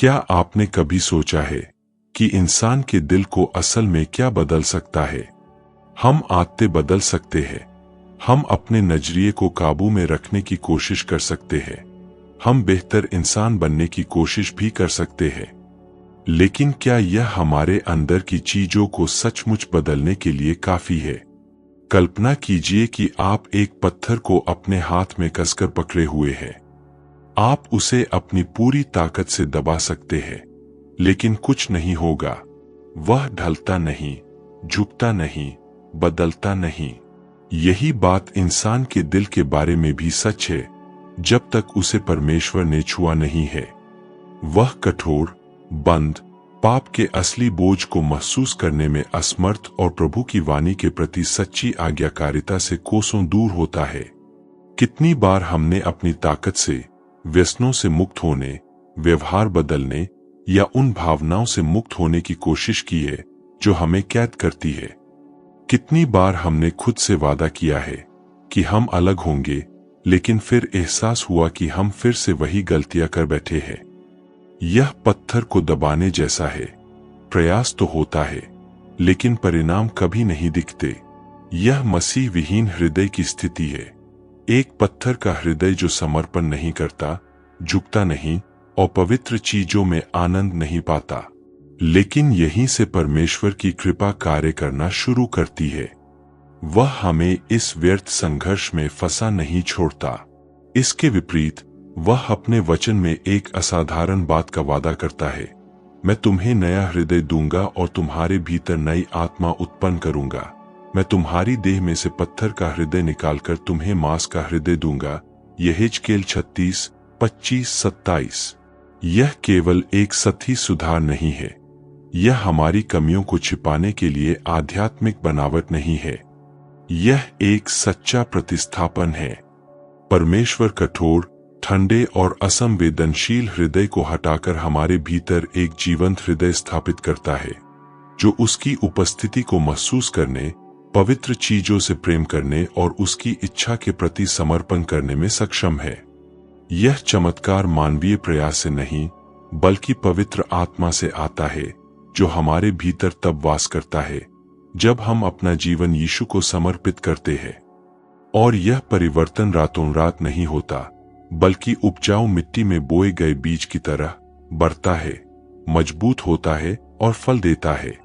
क्या आपने कभी सोचा है कि इंसान के दिल को असल में क्या बदल सकता है? हम आदतें बदल सकते हैं, हम अपने नजरिए को काबू में रखने की कोशिश कर सकते हैं, हम बेहतर इंसान बनने की कोशिश भी कर सकते हैं। लेकिन क्या यह हमारे अंदर की चीजों को सचमुच बदलने के लिए काफी है? कल्पना कीजिए कि आप एक पत्थर को अपने हाथ में कसकर पकड़े हुए हैं। आप उसे अपनी पूरी ताकत से दबा सकते हैं, लेकिन कुछ नहीं होगा। वह ढलता नहीं, झुकता नहीं, बदलता नहीं। यही बात इंसान के दिल के बारे में भी सच है। जब तक उसे परमेश्वर ने छुआ नहीं है, वह कठोर, बंद, पाप के असली बोझ को महसूस करने में असमर्थ और प्रभु की वाणी के प्रति सच्ची आज्ञाकारिता से कोसों दूर होता है। कितनी बार हमने अपनी ताकत से, व्यसनों से मुक्त होने, व्यवहार बदलने या उन भावनाओं से मुक्त होने की कोशिश की है जो हमें कैद करती है। कितनी बार हमने खुद से वादा किया है कि हम अलग होंगे, लेकिन फिर एहसास हुआ कि हम फिर से वही गलतियां कर बैठे हैं। यह पत्थर को दबाने जैसा है। प्रयास तो होता है, लेकिन परिणाम कभी नहीं दिखते। यह मसीह विहीन हृदय की स्थिति है। एक पत्थर का हृदय जो समर्पण नहीं करता, झुकता नहीं और पवित्र चीजों में आनंद नहीं पाता। लेकिन यहीं से परमेश्वर की कृपा कार्य करना शुरू करती है। वह हमें इस व्यर्थ संघर्ष में फंसा नहीं छोड़ता। इसके विपरीत वह अपने वचन में एक असाधारण बात का वादा करता है। मैं तुम्हें नया हृदय दूंगा और तुम्हारे भीतर नई आत्मा उत्पन्न करूंगा। मैं तुम्हारी देह में से पत्थर का हृदय निकालकर तुम्हें मांस का हृदय दूंगा। यहेजकेल 36, 25, 27। यह केवल एक सतही सुधार नहीं है। यह हमारी कमियों को छिपाने के लिए आध्यात्मिक बनावट नहीं है। यह एक सच्चा प्रतिस्थापन है। परमेश्वर कठोर, ठंडे और असंवेदनशील हृदय को हटाकर हमारे भीतर एक जीवंत हृदय स्थापित करता है, जो उसकी उपस्थिति को महसूस करने, पवित्र चीजों से प्रेम करने और उसकी इच्छा के प्रति समर्पण करने में सक्षम है। यह चमत्कार मानवीय प्रयास से नहीं, बल्कि पवित्र आत्मा से आता है, जो हमारे भीतर तब वास करता है जब हम अपना जीवन यीशु को समर्पित करते हैं। और यह परिवर्तन रातों रात नहीं होता, बल्कि उपजाऊ मिट्टी में बोए गए बीज की तरह बढ़ता है, मजबूत होता है और फल देता है।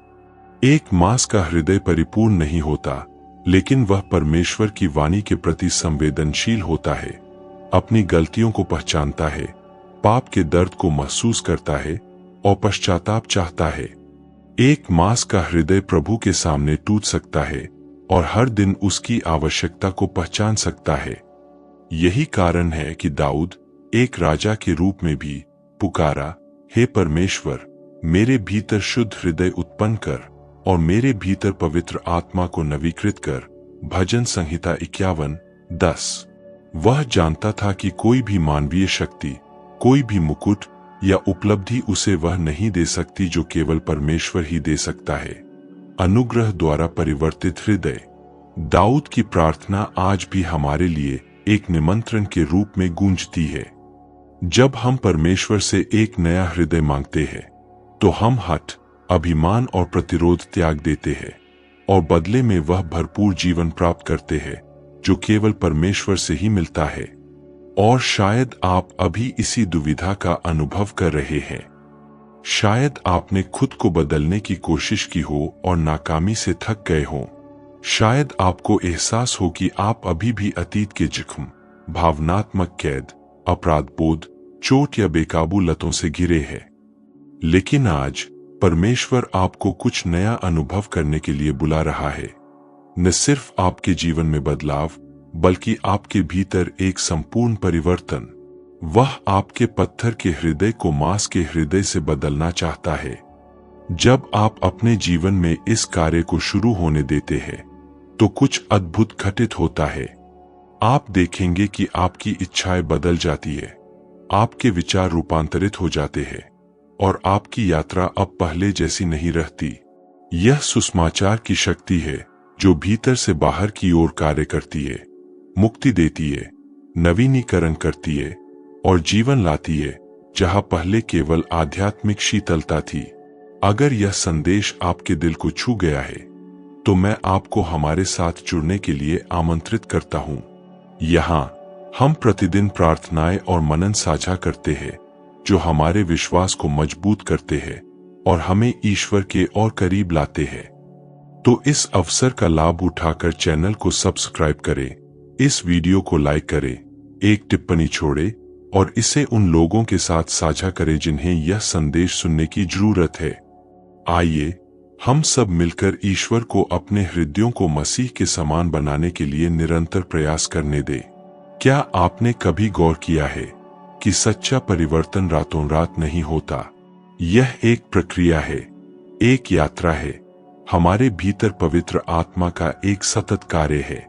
एक मांस का हृदय परिपूर्ण नहीं होता, लेकिन वह परमेश्वर की वाणी के प्रति संवेदनशील होता है, अपनी गलतियों को पहचानता है, पाप के दर्द को महसूस करता है और पश्चाताप चाहता है। एक मांस का हृदय प्रभु के सामने टूट सकता है और हर दिन उसकी आवश्यकता को पहचान सकता है। यही कारण है कि दाऊद एक राजा के रूप में भी पुकारा, हे परमेश्वर, मेरे भीतर शुद्ध हृदय उत्पन्न कर और मेरे भीतर पवित्र आत्मा को नवीकृत कर। भजन संहिता 51:10। वह जानता था कि कोई भी मानवीय शक्ति, कोई भी मुकुट या उपलब्धि उसे वह नहीं दे सकती जो केवल परमेश्वर ही दे सकता है। अनुग्रह द्वारा परिवर्तित हृदय। दाऊद की प्रार्थना आज भी हमारे लिए एक निमंत्रण के रूप में गूंजती है। जब हम परमेश्वर से एक नया हृदय मांगते हैं, तो हम हठ, अभिमान और प्रतिरोध त्याग देते हैं और बदले में वह भरपूर जीवन प्राप्त करते हैं जो केवल परमेश्वर से ही मिलता है। और शायद आप अभी इसी दुविधा का अनुभव कर रहे हैं। शायद आपने खुद को बदलने की कोशिश की हो और नाकामी से थक गए हों। शायद आपको एहसास हो कि आप अभी भी अतीत के जख्म, भावनात्मक कैद, अपराध बोध, चोट या बेकाबू लतों से घिरे हैं। लेकिन आज परमेश्वर आपको कुछ नया अनुभव करने के लिए बुला रहा है। न सिर्फ आपके जीवन में बदलाव, बल्कि आपके भीतर एक संपूर्ण परिवर्तन। वह आपके पत्थर के हृदय को मांस के हृदय से बदलना चाहता है। जब आप अपने जीवन में इस कार्य को शुरू होने देते हैं, तो कुछ अद्भुत घटित होता है। आप देखेंगे कि आपकी इच्छाएं बदल जाती है, आपके विचार रूपांतरित हो जाते हैं और आपकी यात्रा अब पहले जैसी नहीं रहती। यह सुसमाचार की शक्ति है जो भीतर से बाहर की ओर कार्य करती है, मुक्ति देती है, नवीनीकरण करती है और जीवन लाती है, जहां पहले केवल आध्यात्मिक शीतलता थी। अगर यह संदेश आपके दिल को छू गया है तो मैं आपको हमारे साथ जुड़ने के लिए आमंत्रित करता हूं। यहां हम प्रतिदिन प्रार्थनाएं और मनन साझा करते हैं जो हमारे विश्वास को मजबूत करते हैं और हमें ईश्वर के और करीब लाते हैं। तो इस अवसर का लाभ उठाकर चैनल को सब्सक्राइब करें, इस वीडियो को लाइक करें, एक टिप्पणी छोड़ें और इसे उन लोगों के साथ साझा करें जिन्हें यह संदेश सुनने की जरूरत है। आइए हम सब मिलकर ईश्वर को अपने हृदयों को मसीह के समान बनाने के लिए निरंतर प्रयास करने दें। क्या आपने कभी गौर किया है कि सच्चा परिवर्तन रातों रात नहीं होता? यह एक प्रक्रिया है, एक यात्रा है। हमारे भीतर पवित्र आत्मा का एक सतत कार्य है।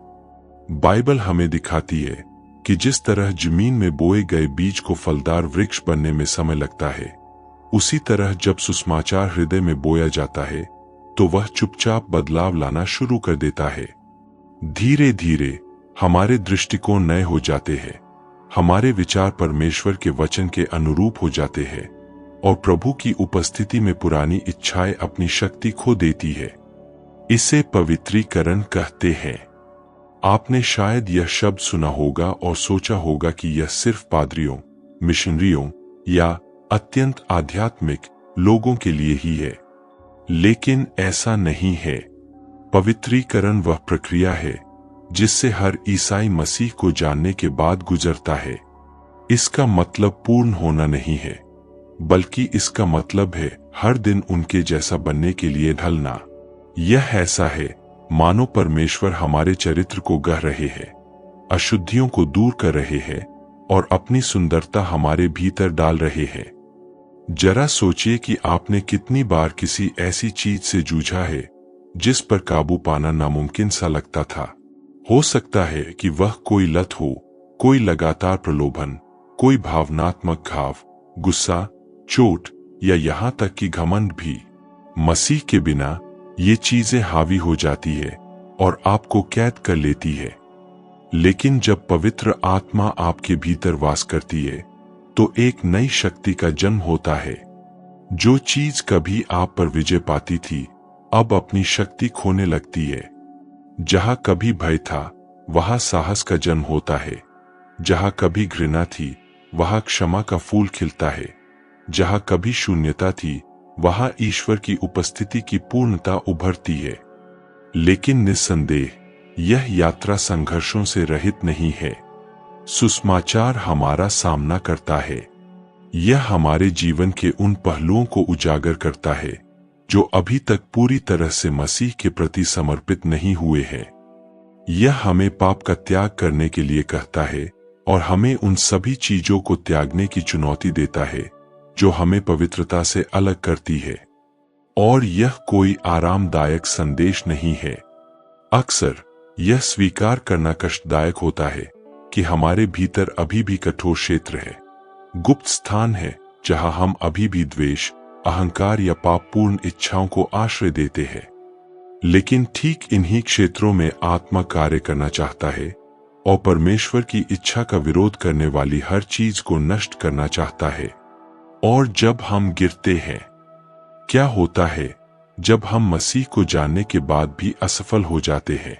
बाइबल हमें दिखाती है कि जिस तरह जमीन में बोए गए बीज को फलदार वृक्ष बनने में समय लगता है, उसी तरह जब सुसमाचार हृदय में बोया जाता है तो वह चुपचाप बदलाव लाना शुरू कर देता है। धीरे धीरे हमारे दृष्टिकोण नए हो जाते हैं, हमारे विचार परमेश्वर के वचन के अनुरूप हो जाते हैं और प्रभु की उपस्थिति में पुरानी इच्छाएं अपनी शक्ति खो देती है। इसे पवित्रीकरण कहते हैं। आपने शायद यह शब्द सुना होगा और सोचा होगा कि यह सिर्फ पादरियों, मिशनरियों या अत्यंत आध्यात्मिक लोगों के लिए ही है, लेकिन ऐसा नहीं है। पवित्रीकरण वह प्रक्रिया है जिससे हर ईसाई मसीह को जानने के बाद गुजरता है। इसका मतलब पूर्ण होना नहीं है, बल्कि इसका मतलब है हर दिन उनके जैसा बनने के लिए ढलना। यह ऐसा है मानो परमेश्वर हमारे चरित्र को गढ़ रहे हैं, अशुद्धियों को दूर कर रहे हैं और अपनी सुंदरता हमारे भीतर डाल रहे हैं। जरा सोचिए कि आपने कितनी बार किसी ऐसी चीज से जूझा है जिस पर काबू पाना नामुमकिन सा लगता था। हो सकता है कि वह कोई लत हो, कोई लगातार प्रलोभन, कोई भावनात्मक घाव, गुस्सा, चोट या यहां तक कि घमंड भी। मसीह के बिना ये चीजें हावी हो जाती है और आपको कैद कर लेती है। लेकिन जब पवित्र आत्मा आपके भीतर वास करती है तो एक नई शक्ति का जन्म होता है। जो चीज कभी आप पर विजय पाती थी अब अपनी शक्ति खोने लगती है। जहां कभी भय था वहां साहस का जन्म होता है। जहां कभी घृणा थी वहां क्षमा का फूल खिलता है। जहां कभी शून्यता थी वहां ईश्वर की उपस्थिति की पूर्णता उभरती है। लेकिन निस्संदेह यह यात्रा संघर्षों से रहित नहीं है। सुसमाचार हमारा सामना करता है। यह हमारे जीवन के उन पहलुओं को उजागर करता है जो अभी तक पूरी तरह से मसीह के प्रति समर्पित नहीं हुए हैं। यह हमें पाप का त्याग करने के लिए कहता है और हमें उन सभी चीजों को त्यागने की चुनौती देता है जो हमें पवित्रता से अलग करती है। और यह कोई आरामदायक संदेश नहीं है। अक्सर यह स्वीकार करना कष्टदायक होता है कि हमारे भीतर अभी भी कठोर क्षेत्र है, गुप्त स्थान है जहां हम अभी भी द्वेष, अहंकार या पापपूर्ण इच्छाओं को आश्रय देते हैं। लेकिन ठीक इन्हीं क्षेत्रों में आत्मा कार्य करना चाहता है और परमेश्वर की इच्छा का विरोध करने वाली हर चीज को नष्ट करना चाहता है। और जब हम गिरते हैं, क्या होता है जब हम मसीह को जानने के बाद भी असफल हो जाते हैं?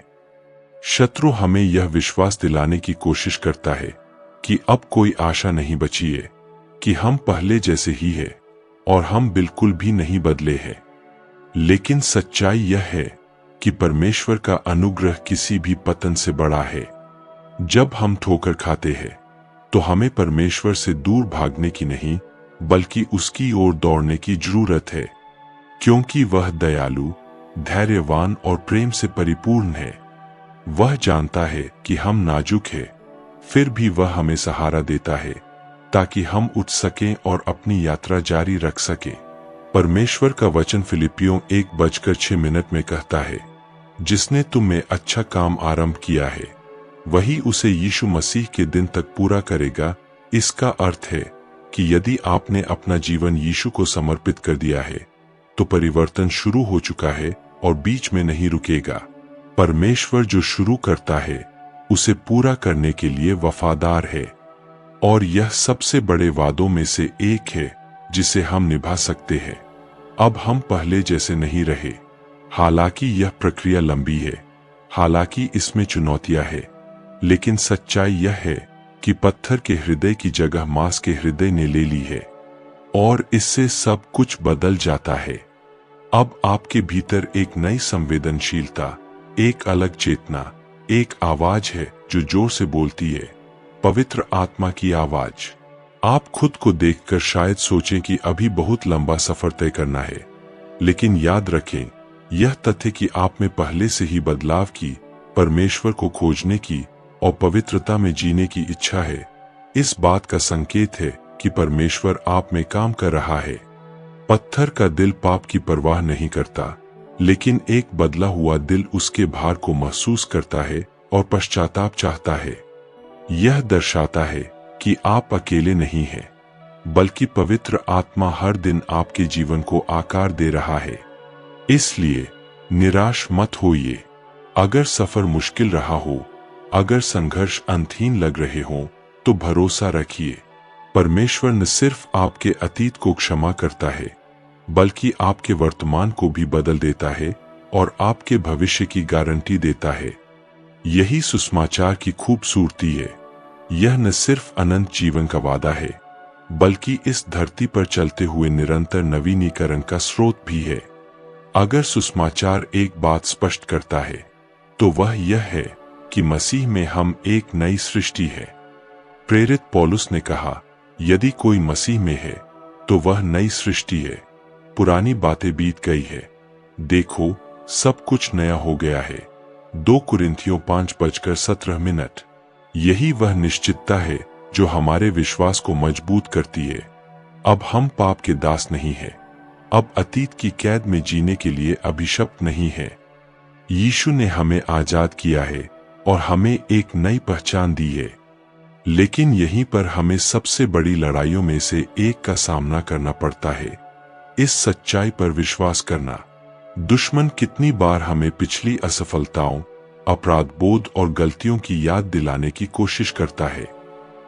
शत्रु हमें यह विश्वास दिलाने की कोशिश करता है कि अब कोई आशा नहीं बची है, कि हम पहले जैसे ही हैं और हम बिल्कुल भी नहीं बदले हैं। लेकिन सच्चाई यह है कि परमेश्वर का अनुग्रह किसी भी पतन से बड़ा है। जब हम ठोकर खाते हैं तो हमें परमेश्वर से दूर भागने की नहीं बल्कि उसकी ओर दौड़ने की जरूरत है, क्योंकि वह दयालु, धैर्यवान और प्रेम से परिपूर्ण है। वह जानता है कि हम नाजुक हैं, फिर भी वह हमें सहारा देता है ताकि हम उठ सकें और अपनी यात्रा जारी रख सकें। परमेश्वर का वचन फिलिपियों 1:6 में कहता है, जिसने तुम में अच्छा काम आरंभ किया है वही उसे यीशु मसीह के दिन तक पूरा करेगा। इसका अर्थ है कि यदि आपने अपना जीवन यीशु को समर्पित कर दिया है तो परिवर्तन शुरू हो चुका है और बीच में नहीं रुकेगा। परमेश्वर जो शुरू करता है उसे पूरा करने के लिए वफादार है। और यह सबसे बड़े वादों में से एक है जिसे हम निभा सकते हैं। अब हम पहले जैसे नहीं रहे। हालांकि यह प्रक्रिया लंबी है, हालांकि इसमें चुनौतियां हैं, लेकिन सच्चाई यह है कि पत्थर के हृदय की जगह मांस के हृदय ने ले ली है और इससे सब कुछ बदल जाता है। अब आपके भीतर एक नई संवेदनशीलता, एक अलग चेतना, एक आवाज है जो जोर से बोलती है, पवित्र आत्मा की आवाज। आप खुद को देखकर शायद सोचें कि अभी बहुत लंबा सफर तय करना है, लेकिन याद रखें, यह तथ्य कि आप में पहले से ही बदलाव की, परमेश्वर को खोजने की और पवित्रता में जीने की इच्छा है, इस बात का संकेत है कि परमेश्वर आप में काम कर रहा है। पत्थर का दिल पाप की परवाह नहीं करता, लेकिन एक बदला हुआ दिल उसके भार को महसूस करता है और पश्चाताप चाहता है। यह दर्शाता है कि आप अकेले नहीं हैं, बल्कि पवित्र आत्मा हर दिन आपके जीवन को आकार दे रहा है। इसलिए निराश मत होइए। अगर सफर मुश्किल रहा हो, अगर संघर्ष अंतहीन लग रहे हों, तो भरोसा रखिए, परमेश्वर न सिर्फ आपके अतीत को क्षमा करता है, बल्कि आपके वर्तमान को भी बदल देता है और आपके भविष्य की गारंटी देता है। यही सुसमाचार की खूबसूरती है। यह न सिर्फ अनंत जीवन का वादा है, बल्कि इस धरती पर चलते हुए निरंतर नवीनीकरण का स्रोत भी है। अगर सुसमाचार एक बात स्पष्ट करता है, तो वह यह है कि मसीह में हम एक नई सृष्टि है। प्रेरित पौलुस ने कहा, यदि कोई मसीह में है, तो वह नई सृष्टि है, पुरानी बातें बीत गई है, देखो सब कुछ नया हो गया है। 2 कुरिन्थियों 5:17। यही वह निश्चितता है जो हमारे विश्वास को मजबूत करती है। अब हम पाप के दास नहीं है, अब अतीत की कैद में जीने के लिए अभिशप्त नहीं है। यीशु ने हमें आजाद किया है और हमें एक नई पहचान दी है। लेकिन यहीं पर हमें सबसे बड़ी लड़ाइयों में से एक का सामना करना पड़ता है, इस सच्चाई पर विश्वास करना। दुश्मन कितनी बार हमें पिछली असफलताओं, अपराध बोध और गलतियों की याद दिलाने की कोशिश करता है।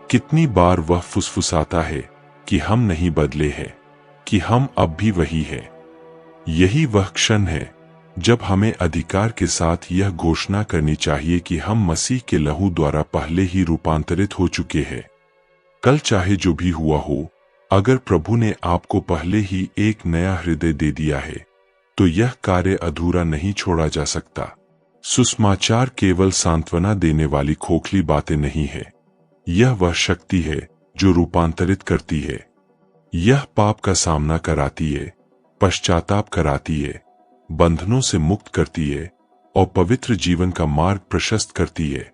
कितनी बार वह फुसफुसाता है कि हम नहीं बदले हैं, कि हम अब भी वही हैं। यही वह क्षण है जब हमें अधिकार के साथ यह घोषणा करनी चाहिए कि हम मसीह के लहू द्वारा पहले ही रूपांतरित हो चुके हैं। कल चाहे जो भी हुआ हो, अगर प्रभु ने आपको पहले ही एक नया हृदय दे दिया है, तो यह कार्य अधूरा नहीं छोड़ा जा सकता। सुसमाचार केवल सांत्वना देने वाली खोखली बातें नहीं है, यह वह शक्ति है जो रूपांतरित करती है। यह पाप का सामना कराती है, पश्चाताप कराती है, बंधनों से मुक्त करती है और पवित्र जीवन का मार्ग प्रशस्त करती है।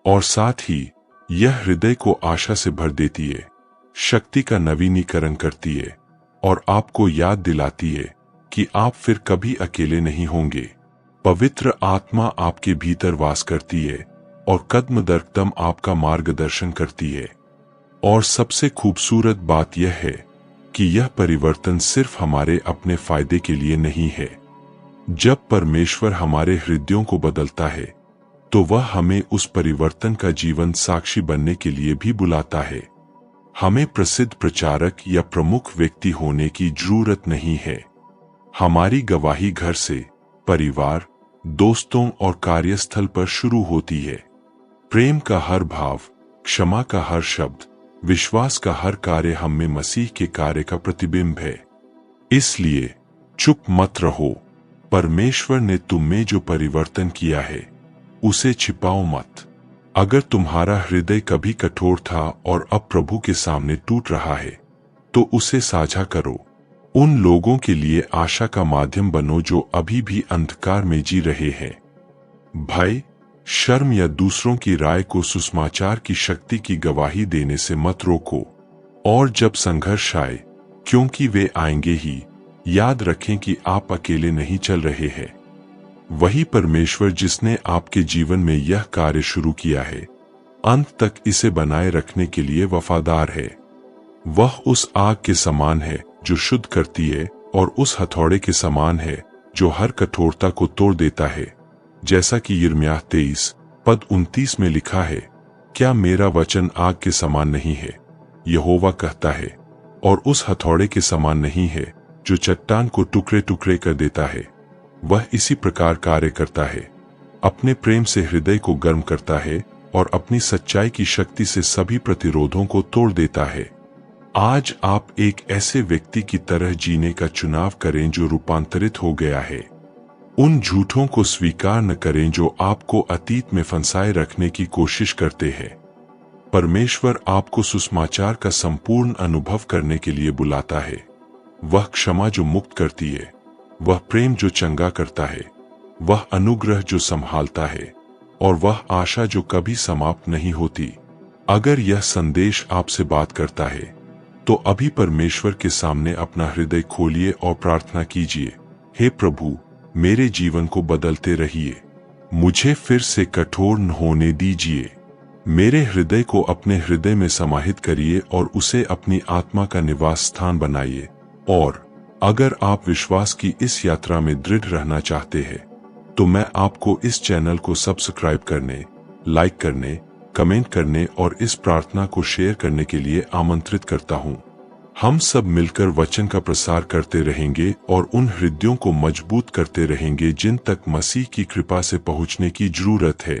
और साथ ही यह हृदय को आशा से भर देती है, शक्ति का नवीनीकरण करती है और आपको याद दिलाती है कि आप फिर कभी अकेले नहीं होंगे। पवित्र आत्मा आपके भीतर वास करती है और कदम दर कदम आपका मार्गदर्शन करती है। और सबसे खूबसूरत बात यह है कि यह परिवर्तन सिर्फ हमारे अपने फायदे के लिए नहीं है। जब परमेश्वर हमारे हृदयों को बदलता है, तो वह हमें उस परिवर्तन का जीवन साक्षी बनने के लिए भी बुलाता है। हमें प्रसिद्ध प्रचारक या प्रमुख व्यक्ति होने की जरूरत नहीं है। हमारी गवाही घर से, परिवार, दोस्तों और कार्यस्थल पर शुरू होती है। प्रेम का हर भाव, क्षमा का हर शब्द, विश्वास का हर कार्य हम में मसीह के कार्य का प्रतिबिंब है। इसलिए चुप मत रहो। परमेश्वर ने तुम में जो परिवर्तन किया है, उसे छिपाओ मत। अगर तुम्हारा हृदय कभी कठोर था और अब प्रभु के सामने टूट रहा है, तो उसे साझा करो। उन लोगों के लिए आशा का माध्यम बनो जो अभी भी अंधकार में जी रहे हैं। भय, शर्म या दूसरों की राय को सुसमाचार की शक्ति की गवाही देने से मत रोको। और जब संघर्ष आए, क्योंकि वे आएंगे ही, याद रखें कि आप अकेले नहीं चल रहे हैं। वही परमेश्वर जिसने आपके जीवन में यह कार्य शुरू किया है, अंत तक इसे बनाए रखने के लिए वफादार है। वह उस आग के समान है जो शुद्ध करती है और उस हथौड़े के समान है जो हर कठोरता को तोड़ देता है। जैसा कि यिर्मयाह 23:29 में लिखा है, क्या मेरा वचन आग के समान नहीं है, यहोवा कहता है, और उस हथौड़े के समान नहीं है जो चट्टान को टुकड़े टुकड़े कर देता है। वह इसी प्रकार कार्य करता है, अपने प्रेम से हृदय को गर्म करता है और अपनी सच्चाई की शक्ति से सभी प्रतिरोधों को तोड़ देता है। आज आप एक ऐसे व्यक्ति की तरह जीने का चुनाव करें जो रूपांतरित हो गया है। उन झूठों को स्वीकार न करें जो आपको अतीत में फंसाए रखने की कोशिश करते हैं। परमेश्वर आपको सुसमाचार का संपूर्ण अनुभव करने के लिए बुलाता है। वह क्षमा जो मुक्त करती है, वह प्रेम जो चंगा करता है, वह अनुग्रह जो संभालता है, और वह आशा जो कभी समाप्त नहीं होती। अगर यह संदेश आपसे बात करता है तो अभी परमेश्वर के सामने अपना हृदय खोलिए और प्रार्थना कीजिए, हे प्रभु, मेरे जीवन को बदलते रहिए। मुझे फिर से कठोर न होने दीजिए। मेरे हृदय को अपने हृदय में समाहित करिए और उसे अपनी आत्मा का निवास स्थान बनाइए। और अगर आप विश्वास की इस यात्रा में दृढ़ रहना चाहते हैं तो मैं आपको इस चैनल को सब्सक्राइब करने, लाइक करने, कमेंट करने और इस प्रार्थना को शेयर करने के लिए आमंत्रित करता हूं। हम सब मिलकर वचन का प्रसार करते रहेंगे और उन हृदयों को मजबूत करते रहेंगे जिन तक मसीह की कृपा से पहुंचने की जरूरत है।